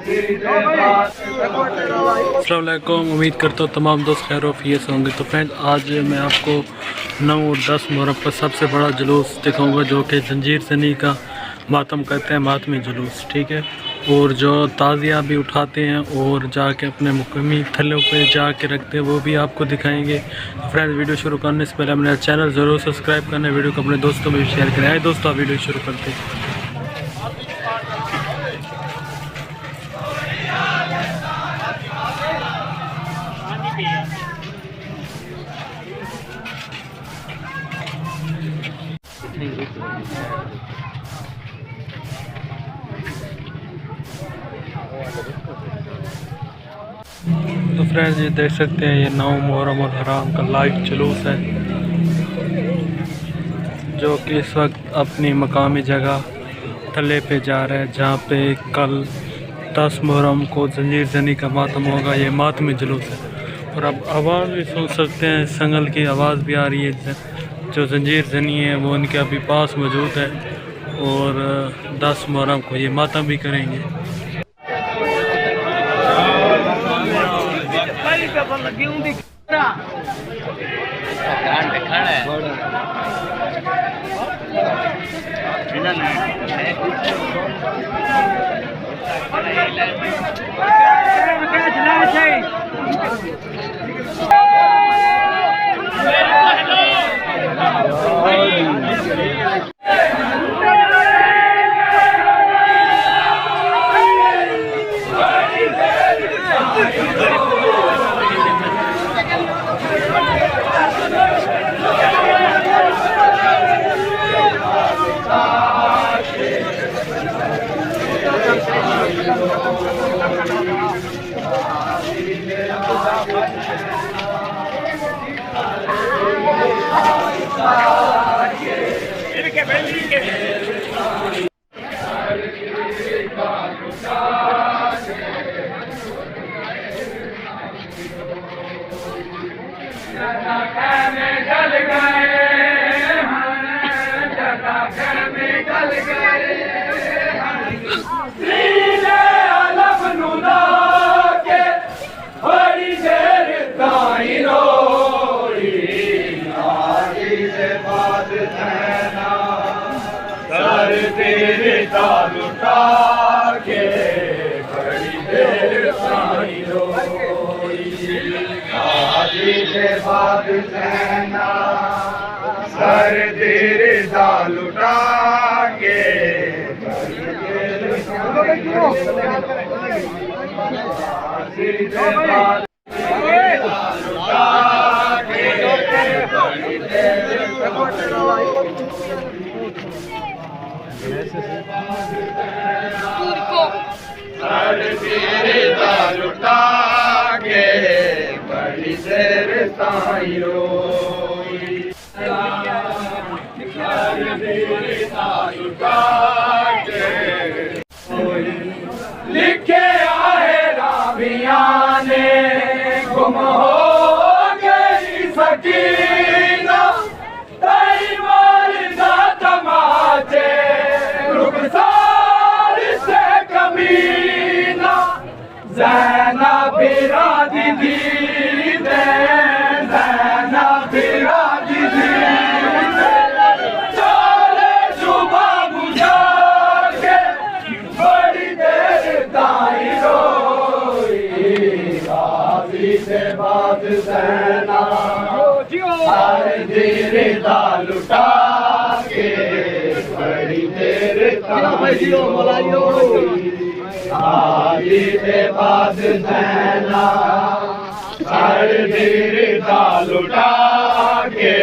अस्सलाम वालेकुम। उम्मीद करता हूँ तमाम दोस्त खैर वफियत से होंगे। तो फ्रेंड, आज मैं आपको 9 और 10 मुहर्रम का सबसे बड़ा जुलूस दिखाऊंगा, जो कि जंजीर ज़नी का मातम कहते हैं, मातमी जुलूस, ठीक है। और जो ताज़िया भी उठाते हैं और जाके अपने मुकामी थलों पे जाके रखते हैं, वो भी आपको दिखाएंगे। तो फ्रेंड, वीडियो शुरू करने से पहले मेरा चैनल ज़रूर सब्सक्राइब करना, वीडियो को अपने दोस्तों में भी शेयर करें। आए दोस्तों, आप वीडियो शुरू करते हैं। तो फ्रेंड्स, ये देख सकते हैं, ये 9 मुहर्रम और हराम का लाइव जुलूस है, जो कि इस वक्त अपनी मकामी जगह थले पे जा रहा है, जहाँ पे कल 10 मुहर्रम को जंजीर ज़नी का मातम होगा। ये मातमी जुलूस है। और अब आवाज़ भी सुन सकते हैं, संगल की आवाज़ भी आ रही है। जो जंजीर ज़नी है वो उनके अभी पास मौजूद है और 10 मुहर्रम को ये मातम भी करेंगे। तेरे दाल उठा के बड़ी देर साई रोई, शादी के बाद सहना सर तेरे दाल उठा के बड़ी देर साई रोई, शादी के बाद दाल उठा के बड़ी देर सर तेरे दाल उठा के बड़ी देर साई रोई, सर तेरे दाल उठा के लिखे आए राविया ने गुम हो गई सकीना, तई मारदा तमाचे रुखसार से कमीना, ज़ैना बिरा दीदी दे, ज़ैना बिरा दीदी दे, चले सुबह गुजार के बड़ी देर ताई रोई, शादी से बाद ज़ैना हर देर दाल उठा के बड़ी देर ताई रोई, शादी के बाद ज़ैना हर देर दाल उठा के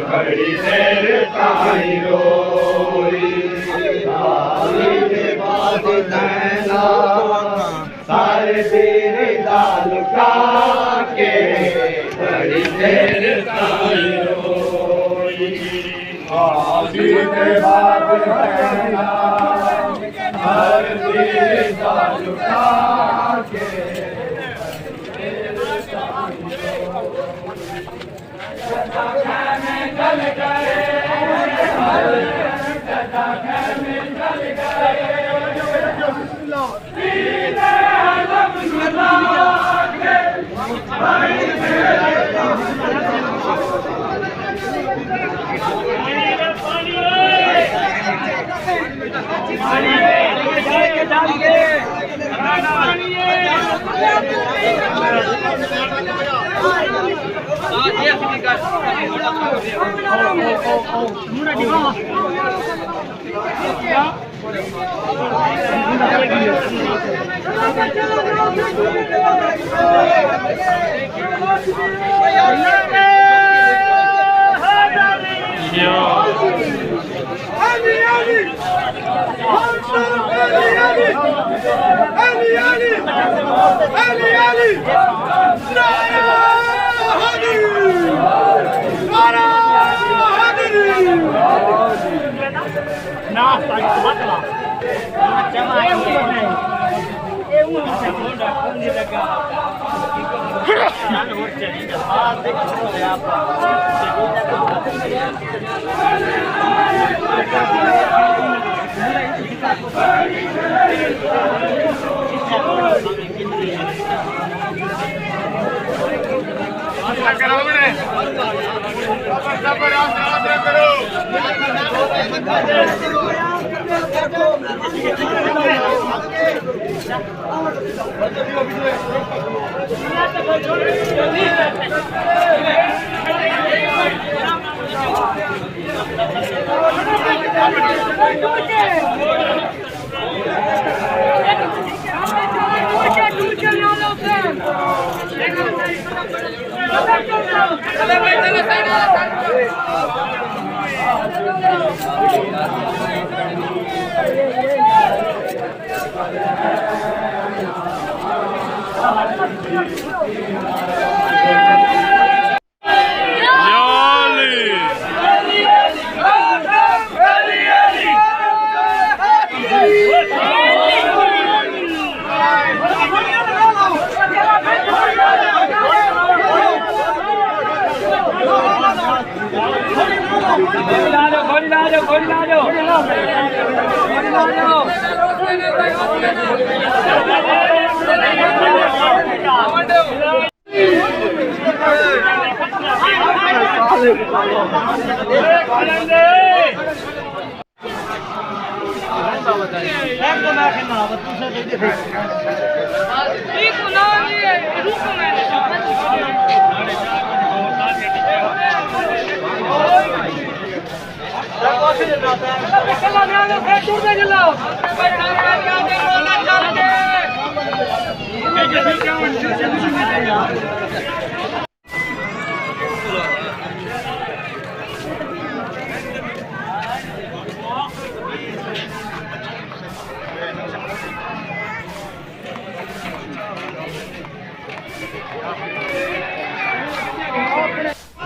बड़ी देर ताई रोई, शादी के बाद ज़ैना हर देर दाल उठा के बड़ी देर ताई रोई, शादी के बाद ज़ैना हर देर दाल उठा के चल गए, चल गए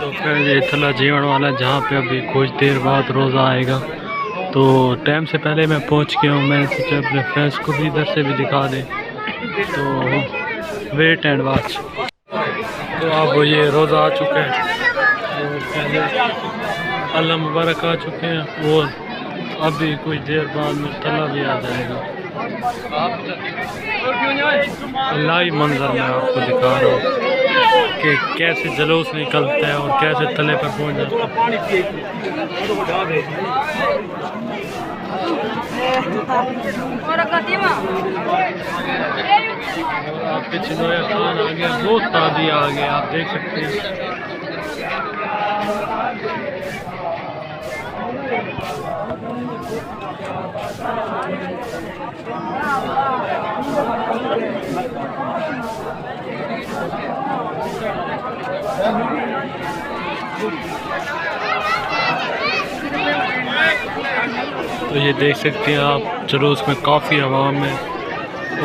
तो फिर ये थला जीवन वाला जहाँ पे अभी कुछ देर बाद रोज़ा आएगा। तो टाइम से पहले मैं पहुँच गया हूँ। मैंने सोचा अपने फ्रेंड्स को भी इधर से भी दिखा दें। तो वेट एंड वॉच। तो अब ये रोज़ा आ चुका है। तो पहले अल्लाह मुबारक आ चुके हैं और अभी कुछ देर बाद में थला भी आ जाएगा। लाइव मंजर मैं आपको दिखा रहा हूँ कि कैसे जलूस निकलता है और कैसे तले पर पहुंच जाता है। आपके चिनोया खान आ गया, बहुत ताज़ी आ गया, आप देख सकते हैं। तो ये देख सकते हैं आप जुलूस में काफ़ी आवाम है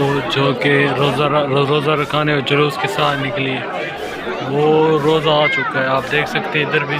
और जो कि रोज़ा रखाने और जुलूस के साथ निकली है, वो रोज़ा आ चुका है। आप देख सकते हैं इधर भी।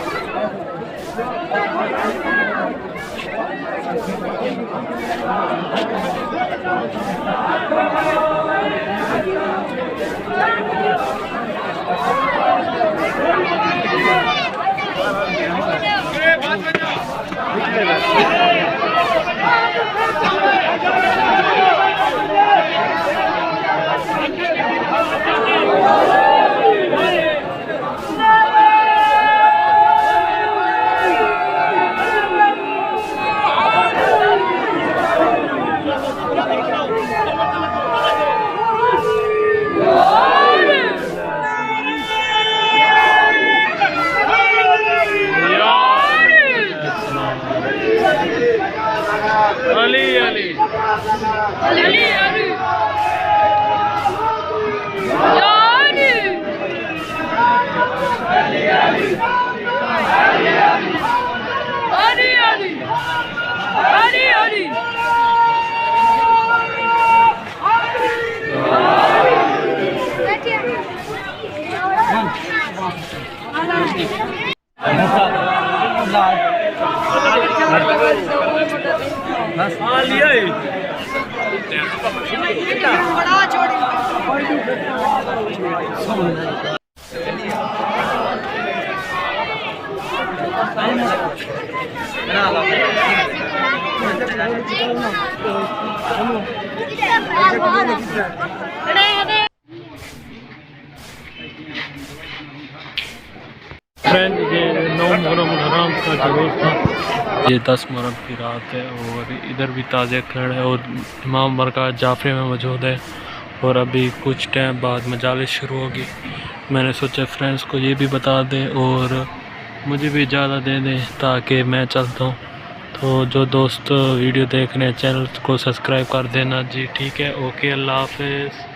फ्रेंड ये 9 मुहर्रम हराम का जुलूस था। ये 10 मुहर्रम की रात है और इधर भी ताज़े खड़े है और इमाम मरकज़ जाफरी में मौजूद है और अभी कुछ टाइम बाद मजालिस शुरू होगी। मैंने सोचा फ्रेंड्स को ये भी बता दें और मुझे भी इजाज़त दे दें ताकि मैं चलता हूँ। तो जो दोस्त वीडियो देख रहे हैं चैनल को सब्सक्राइब कर देना जी। ठीक है, ओके, अल्लाह हाफ़िज़।